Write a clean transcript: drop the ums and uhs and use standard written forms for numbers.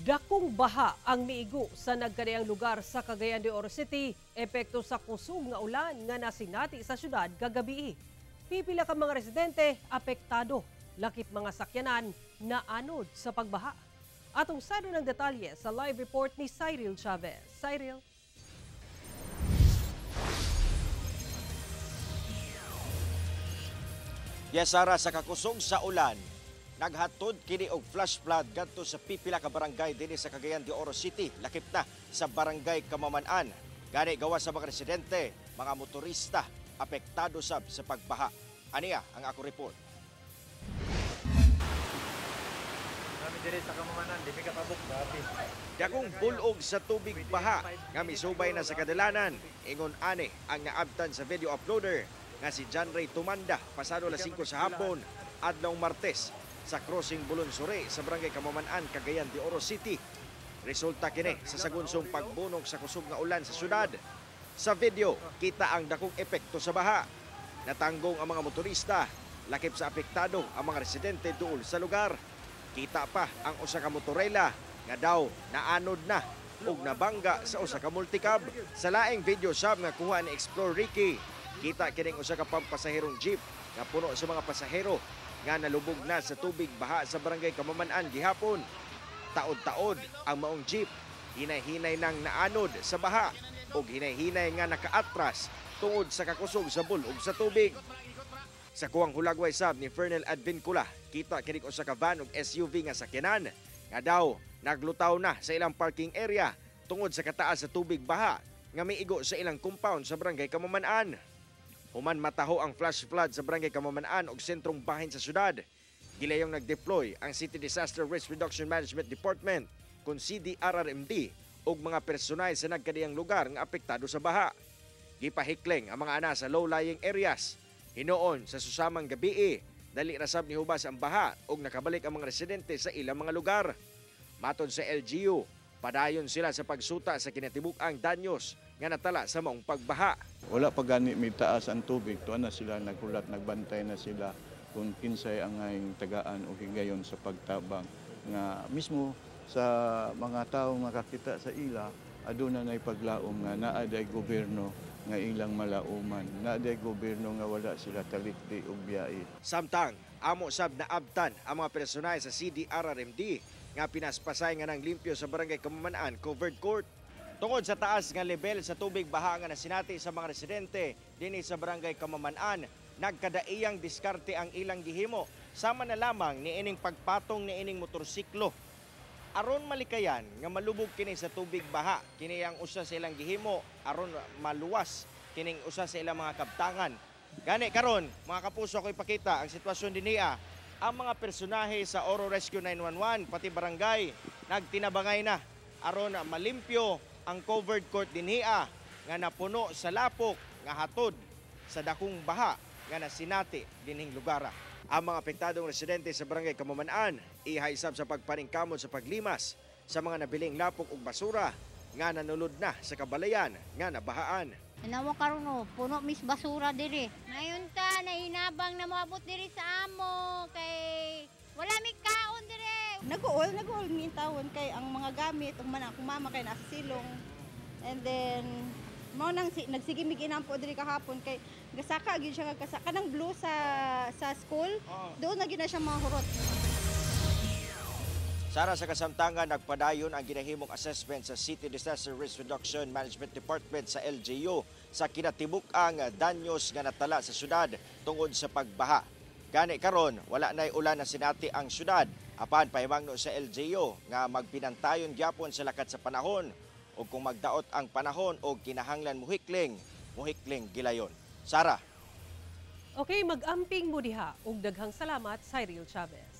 Dakong baha ang miigo sa nagkadayang lugar sa Cagayan de Oro City, epekto sa kusog nga ulan nga nasinati sa syudad kagabi. Pipila ka mga residente apektado, lakip mga sakyanan na anod sa pagbaha. Atong sado ng detalye sa live report ni Cyril Chavez. Cyril. Yes, Sara, sa kakusog sa ulan, naghatod kini og flash flood kadto sa pipila ka barangay dinhi sa Cagayan de Oro City, lakip na sa barangay Kamaman-an. Gani gawa sa mga residente, mga motorista apektado sab sa pagbaha. Aniya ang ako report. Kami diri sa Kamaman-an, di ka tabok grabe. Dagong bulog sa tubig baha nga misubay na sa kadalanan. Ingon ani ang naabtan sa video uploader nga si John Ray Tumanda pasado alas 5 sa hapon adlong Martes sa crossing Bulon-Sure sa barangay Kamaman-an, Cagayan de Oro City. Resulta kini sa sagunsong pagbunog sa kusog nga ulan sa syudad. Sa video, kita ang dakong epekto sa baha. Natanggong ang mga motorista, lakip sa apektado ang mga residente duol sa lugar. Kita pa ang usa ka motorela nga daw naanod na ug nabangga sa usa ka multicab. Sa laing video sab nga kuha ni Explore Ricky, kita kining usa ka pampasahirong jeep nga puno sa mga pasahero nga nalubog na sa tubig baha sa barangay Kamaman-an gihapon. Taod-taod ang maong jeep, hinay-hinay nang naanod sa baha ug hinay-hinay nga nakaatras tungod sa kakusog sa bulog sa tubig. Sa kuwang hulagway sab ni Fernel Advincula, kita kini usa ka van ug SUV nga sakyanan nga daw naglutaw na sa ilang parking area tungod sa kataas sa tubig baha nga miigo sa ilang compound sa barangay Kamaman-an. Human mataho ang flash flood sa barangay Kamaman-an ug sentrong bahin sa syudad. Gilayong nag-deploy ang City Disaster Risk Reduction Management Department kung CDRRMD ug mga personay sa nagkadiyang lugar nga apektado sa baha. Gipahikling ang mga ana sa low-lying areas. Hinoon sa susamang gabi, dali rasab ni hubas ang baha ug nakabalik ang mga residente sa ilang mga lugar. Maton sa LGU, padayon sila sa pagsuta sa kinatibuk-ang danyos nga natala sa maong pagbaha. Wala pa gani may taas ang tubig, tuwa na sila naghulat, nagbantay na sila kung kinsay ang ngayong tagaan o higayon sa pagtabang. Nga mismo sa mga tao makakita sa ila, aduna na paglaom nga naaday gobyerno nga ilang malauman, naaday gobyerno nga wala sila talikdi o biyai. Samtang, amo sab na abtan ang mga personay sa CDRRMD nga pinaspasay nga ng limpyo sa barangay Kamaman-an covered court. Tungod sa taas nga level sa tubig baha nga nasinati sa mga residente dinhi sa barangay Kamaman-an, nagkadaiyang diskarte ang ilang gihimo. Sama na lamang ni ining pagpatong ni ining motorsiklo. Aron malikayan nga malubog kini sa tubig baha, kini ang usa sa ilang gihimo aron maluwas kining usa sa ilang mga kabtangan. Gani karon, mga kapuso, ko ipakita ang sitwasyon dinhiya. Ang mga personahe sa Oro Rescue 911 pati barangay nagtinabangay na aron malimpyo ang covered court dinhiya nga napuno sa lapok nga hatod sa dakong baha nga nasinati dinhing lugar. Ang mga apektadong residente sa barangay Kamaman-an ihaisab sa pagpaningkamot sa paglimas sa mga nabiling lapok ug basura nga nanulod na sa kabalayan nga nabahaan. Nawa karon no, puno mis basura diri. Ngayon ta nahinabang na moabot diri sa amo kay wala mi kaon diri. Nag-uol mi tawon kay ang mga gamit ug man akong mama kay nasa silong. And then mao nang nagsigimig inampo diri kahapon kay gasaka gyud siya kasaka nang blue sa school. Doon na gyud na siya mahurot. Sara, sa kasamtangan, nagpadayon ang ginahimong assessment sa City Disaster Risk Reduction Management Department sa LGU sa kinatibuk-ang danyos nga natala sa syudad tungod sa pagbaha. Gani karon, wala na'y ulan na sinati ang syudad. Apan pahimangno sa LGU nga magpinantayon gyapon sa lakat sa panahon o kung magdaot ang panahon o kinahanglan muhikling gilayon. Sara. Okay, mag-amping mo diha ug daghang salamat, Cyril Chavez.